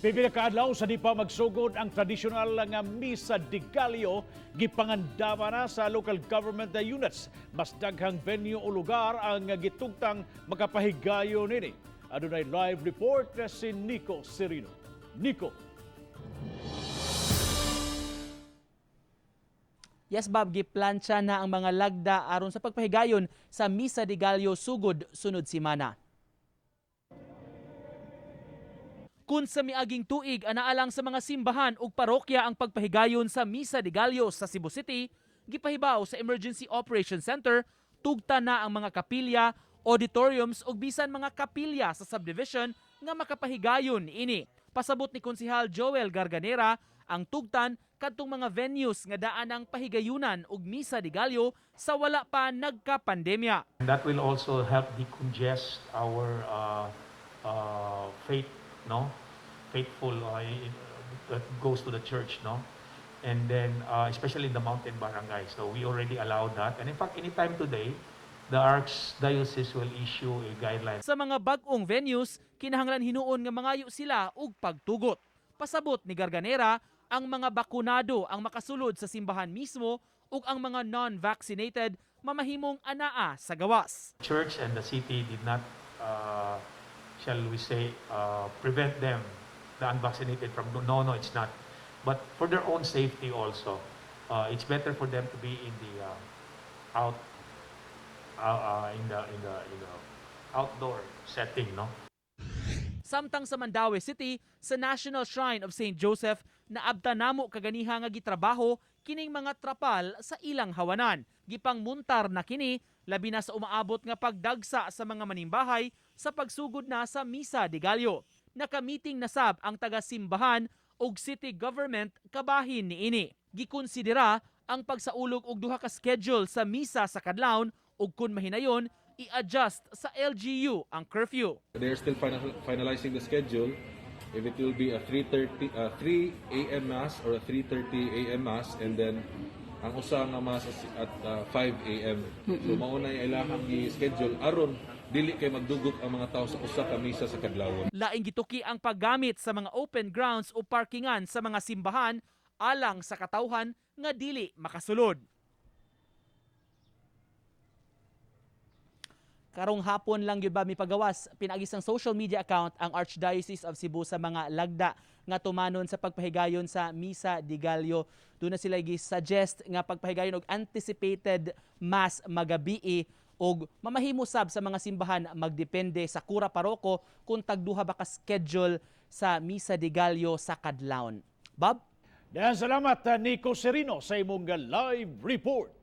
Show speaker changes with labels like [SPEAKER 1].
[SPEAKER 1] Pipila ka adlaw sa di pa magsugod ang tradisyonal nga Misa de Gallo gipangandama na sa local government units. Mas daghang venue o lugar ang gitugtang makapahigayon nini. Adunay live report na si Nico Serino. Nico.
[SPEAKER 2] Yes, Bob, giplansya na ang mga lagda aron sa pagpahigayon sa Misa de Gallo sugod sunod semana. Kung sa miaging tuig anaalang sa mga simbahan ug parokya ang pagpahigayon sa Misa de Gallo sa Cebu City, gipahibaw sa Emergency Operations Center tugta na ang mga kapilya, auditoriums ug bisan mga kapilya sa subdivision nga makapahigayon ini. Pasabot ni Konsehal Joel Garganera, ang tugtan kadtong mga venues nga daan ang pahigayunan ug Misa de Gallo sa wala pa nagka-pandemya.
[SPEAKER 3] That will also help decongest our faithful that goes to the church, no? And then especially in the mountain barangay. So we already allowed that. And in fact, anytime today, the Archdiocese will issue a guideline.
[SPEAKER 2] Sa mga bag-ong venues, kinahanglan hinuon nga mangayo sila og pagtugot. Pasabot ni Garganera, ang mga bakunado ang makasulod sa simbahan mismo ug ang mga non-vaccinated mamahimong anaa sa gawas.
[SPEAKER 3] Church and the city did not, shall we say, prevent them, the unvaccinated, from no, it's not. But for their own safety also, it's better for them to be in the outdoor setting, no?
[SPEAKER 2] Samtang sa Mandaue City, sa National Shrine of St. Joseph, naabta namo kaganiha nga gitrabaho kining mga trapal sa ilang hawanan. Gipangmuntar na kini labi na sa umaabot nga pagdagsa sa mga manimbahay sa pagsugod na sa Misa de Gallo. Nakamiting na sab ang taga-simbahan ug city government kabahin niini. Gikonsidera ang pagsaulog og duha ka schedule sa misa sa kadlawon ug kun mahinayon i-adjust sa LGU ang curfew.
[SPEAKER 4] They're still finalizing the schedule. If it will be a 3 a.m. Mass or a 3:30 a.m. Mass, and then ang usa nga Mass at 5 a.m. So mauna ay ilahang i-schedule aron dili kay magdugok ang mga tao sa usa ka misa sa kadlawon.
[SPEAKER 2] Laing gituki ang paggamit sa mga open grounds o parkingan sa mga simbahan alang sa katawhan nga dili makasulod. Karong hapon lang gyud ba mipagawas pinagi sang social media account ang Archdiocese of Cebu sa mga lagda nga tumanon sa pagpahigayon sa Misa de Gallo. Doon na sila gi-suggest nga pagpahigayon og anticipated mass magabii og mamahimo sab sa mga simbahan magdepende sa kura paroko kung tagduha ba ka schedule sa Misa de Gallo sa kadlawon. Bob?
[SPEAKER 1] Dahan salamat Nico Serino sa imong live report.